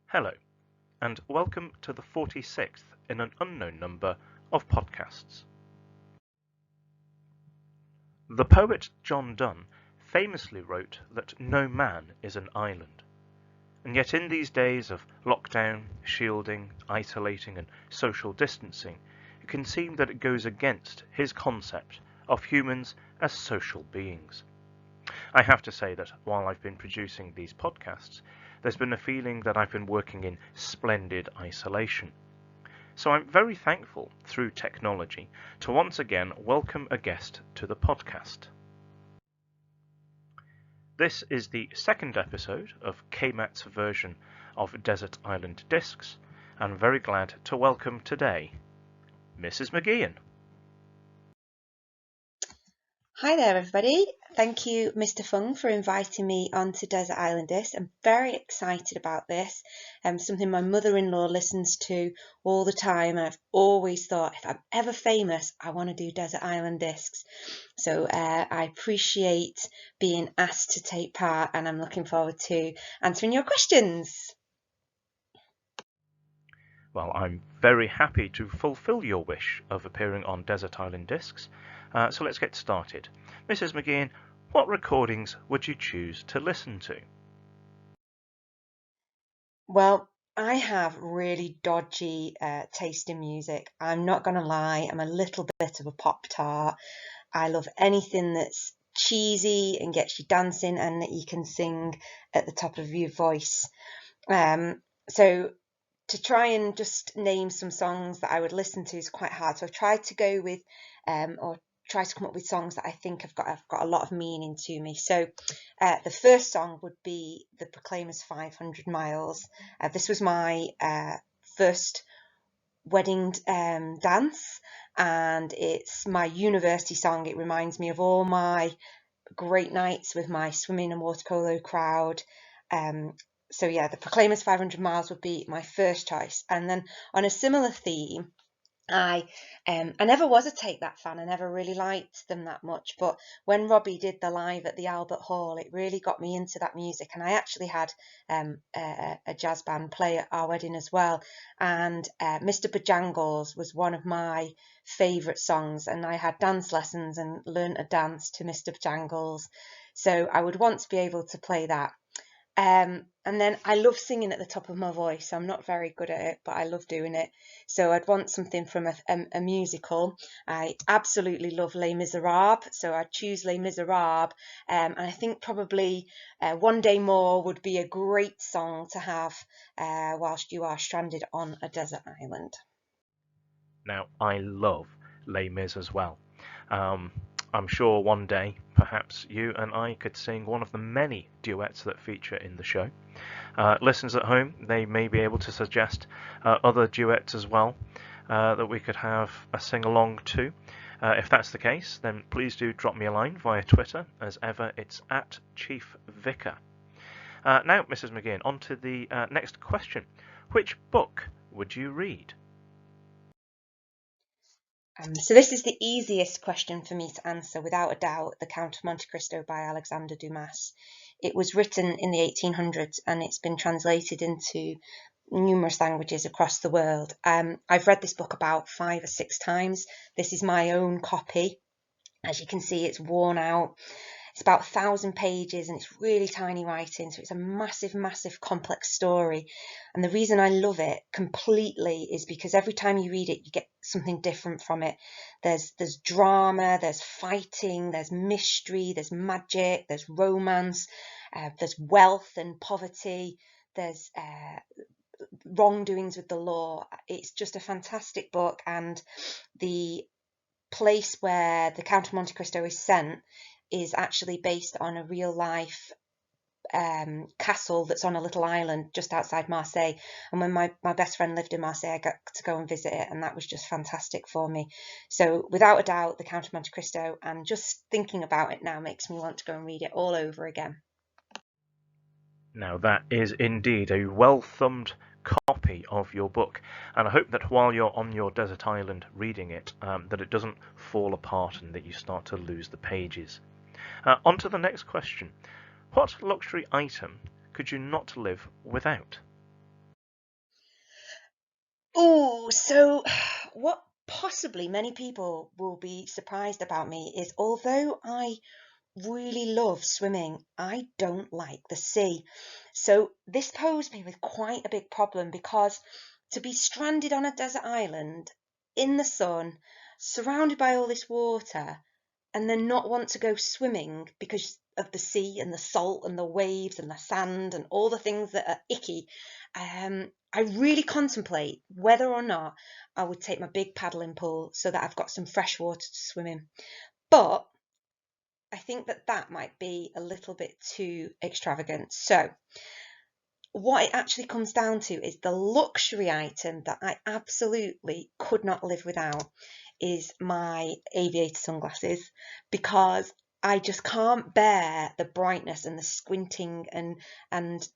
Hello, and welcome to the 46th in an unknown number of podcasts. The poet John Donne famously wrote that no man is an island. And yet in these days of lockdown, shielding, isolating and social distancing, it can seem that it goes against his concept of humans as social beings. I have to say that while I've been producing these podcasts, there's been a feeling that I've been working in splendid isolation. So I'm very thankful through technology to once again welcome a guest to the podcast. This is the second episode of KMAT's version of Desert Island Discs, and I'm very glad to welcome today Mrs. McGeehan. Hi there everybody, thank you Mr. Fung for inviting me onto Desert Island Discs. I'm very excited about this, something my mother-in-law listens to all the time, and I've always thought if I'm ever famous I want to do Desert Island Discs. So I appreciate being asked to take part and I'm looking forward to answering your questions. Well, I'm very happy to fulfill your wish of appearing on Desert Island Discs. So let's get started. Mrs. McGeehan, what recordings would you choose to listen to? Well, I have really dodgy taste in music. I'm not going to lie, I'm a little bit of a pop tart. I love anything that's cheesy and gets you dancing and that you can sing at the top of your voice. So to try and just name some songs that I would listen to is quite hard. So I've tried to go with or try to come up with songs that I think have got a lot of meaning to me. So the first song would be The Proclaimers' 500 Miles. This was my first wedding dance, and it's my university song. It reminds me of all my great nights with my swimming and water polo crowd. So yeah, The Proclaimers' 500 Miles would be my first choice. And then on a similar theme, I never was a Take That fan. I never really liked them that much, but when Robbie did the live at the Albert Hall, it really got me into that music. And I actually had a jazz band play at our wedding as well. And Mr. Bojangles was one of my favourite songs, and I had dance lessons and learnt a dance to Mr. Bojangles. So I would want to be able to play that. And then I love singing at the top of my voice. I'm not very good at it, but I love doing it. So I'd want something from a musical. I absolutely love Les Miserables, so I'd choose Les Miserables. And I think probably One Day More would be a great song to have whilst you are stranded on a desert island. Now, I love Les Mis as well. I'm sure one day, perhaps you and I could sing one of the many duets that feature in the show. Listeners at home, they may be able to suggest other duets as well that we could have a sing-along to. If that's the case, then please do drop me a line via Twitter. As ever, it's at Chief Vicar. Now, Mrs. McGeehan, on to the next question. Which book would you read? So this is the easiest question for me to answer, without a doubt, The Count of Monte Cristo by Alexander Dumas. It was written in the 1800s and it's been translated into numerous languages across the world. I've read this book about 5 or 6 times. This is my own copy. As you can see, it's worn out. It's about 1,000 pages and it's really tiny writing, so it's a massive, massive, complex story. And the reason I love it completely is because every time you read it, you get something different from it. There's drama, there's fighting, there's mystery, there's magic, there's romance, there's wealth and poverty, there's wrongdoings with the law. It's just a fantastic book, and the place where the Count of Monte Cristo is sent is actually based on a real life castle that's on a little island just outside Marseille. And when my best friend lived in Marseille, I got to go and visit it, and that was just fantastic for me. So without a doubt, the Count of Monte Cristo, and just thinking about it now makes me want to go and read it all over again. Now that is indeed a well-thumbed copy of your book, and I hope that while you're on your desert island reading it, that it doesn't fall apart and that you start to lose the pages. On to the next question. What luxury item could you not live without? Oh, so what possibly many people will be surprised about me is although I really love swimming, I don't like the sea. So this posed me with quite a big problem because to be stranded on a desert island in the sun, surrounded by all this water, and then not want to go swimming because of the sea and the salt and the waves and the sand and all the things that are icky, I really contemplate whether or not I would take my big paddling pool so that I've got some fresh water to swim in. But I think that that might be a little bit too extravagant. So what it actually comes down to is the luxury item that I absolutely could not live without is my aviator sunglasses, because I just can't bear the brightness and the squinting, and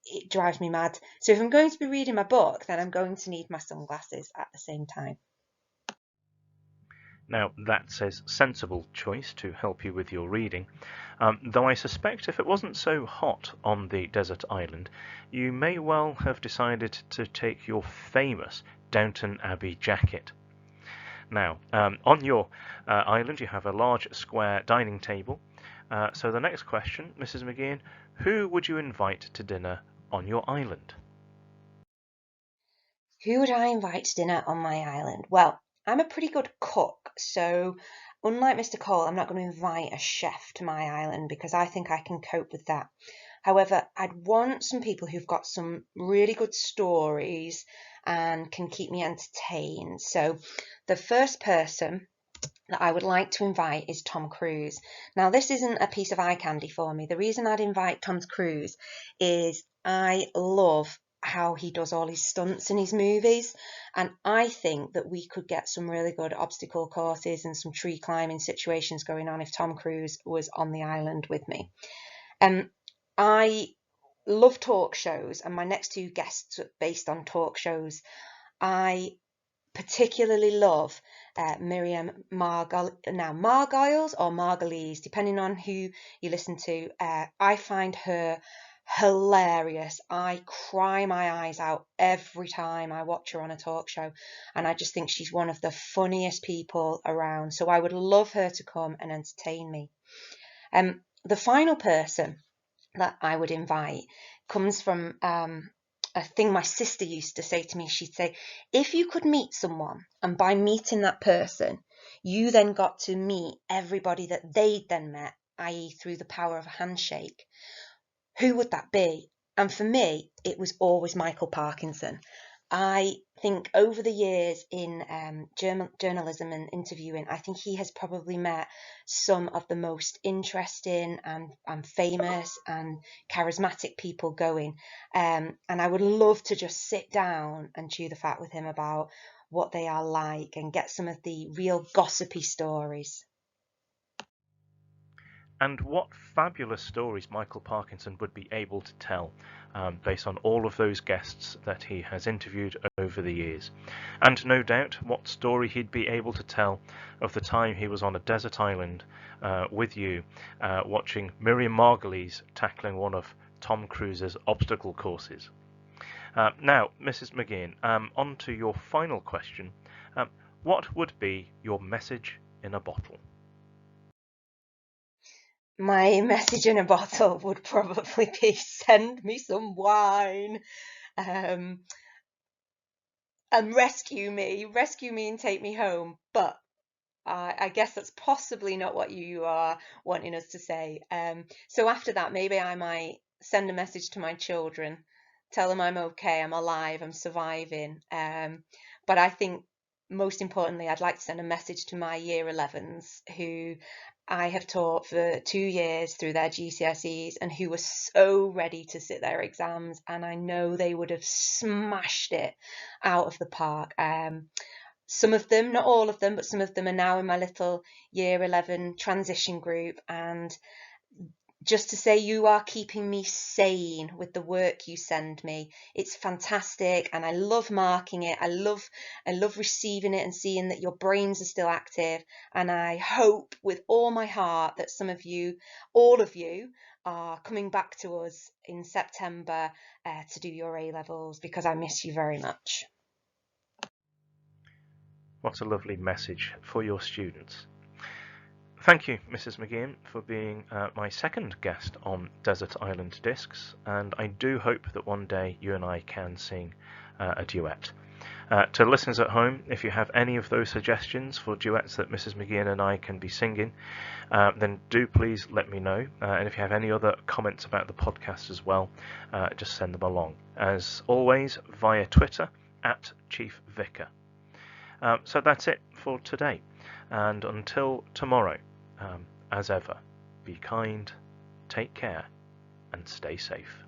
it drives me mad. So if I'm going to be reading my book, then I'm going to need my sunglasses at the same time. Now, that's a sensible choice to help you with your reading, though I suspect if it wasn't so hot on the desert island, you may well have decided to take your famous Downton Abbey jacket. Now, on your island, you have a large square dining table. So the next question, Mrs. McGeehan, who would you invite to dinner on your island? Who would I invite to dinner on my island? Well, I'm a pretty good cook, so unlike Mr. Cole, I'm not going to invite a chef to my island because I think I can cope with that. However, I'd want some people who've got some really good stories and can keep me entertained. So the first person that I would like to invite is Tom Cruise. Now, this isn't a piece of eye candy for me. The reason I'd invite Tom Cruise is I love how he does all his stunts in his movies, and I think that we could get some really good obstacle courses and some tree climbing situations going on if Tom Cruise was on the island with me. I love talk shows, and my next two guests are based on talk shows. I particularly love Miriam Margolyes or Margolyes, depending on who you listen to. I find her hilarious. I cry my eyes out every time I watch her on a talk show, and I just think she's one of the funniest people around. So I would love her to come and entertain me. The final person that I would invite comes from a thing my sister used to say to me. She'd say, if you could meet someone and by meeting that person, you then got to meet everybody that they'd then met, i.e., through the power of a handshake, who would that be? And for me, it was always Michael Parkinson. I think over the years in journalism and interviewing, I think he has probably met some of the most interesting and famous and charismatic people going. And I would love to just sit down and chew the fat with him about what they are like and get some of the real gossipy stories. And what fabulous stories Michael Parkinson would be able to tell based on all of those guests that he has interviewed over the years. And no doubt what story he'd be able to tell of the time he was on a desert island with you, watching Miriam Margolyes tackling one of Tom Cruise's obstacle courses. Now, Mrs. McGeehan, on to your final question. What would be your message in a bottle? My message in a bottle would probably be send me some wine, um, and rescue me and take me home. But I guess that's possibly not what you are wanting us to say. So after that, maybe I might send a message to my children, tell them I'm okay, I'm alive, I'm surviving. But I think most importantly, I'd like to send a message to my year 11s who I have taught for 2 years through their GCSEs and who were so ready to sit their exams. And I know they would have smashed it out of the park. Some of them, not all of them, but some of them are now in my little year 11 transition group. And just to say, you are keeping me sane with the work you send me. It's fantastic, and I love marking it. I love receiving it and seeing that your brains are still active. And I hope with all my heart that some of you, all of you, are coming back to us in September to do your A levels, because I miss you very much. What a lovely message for your students. Thank you, Mrs. McGeehan, for being my second guest on Desert Island Discs, and I do hope that one day you and I can sing a duet. To listeners at home, if you have any of those suggestions for duets that Mrs. McGeehan and I can be singing, then do please let me know. And if you have any other comments about the podcast as well, just send them along. As always, via Twitter, @ChiefVicar. So that's it for today. And until tomorrow, as ever, be kind, take care, and stay safe.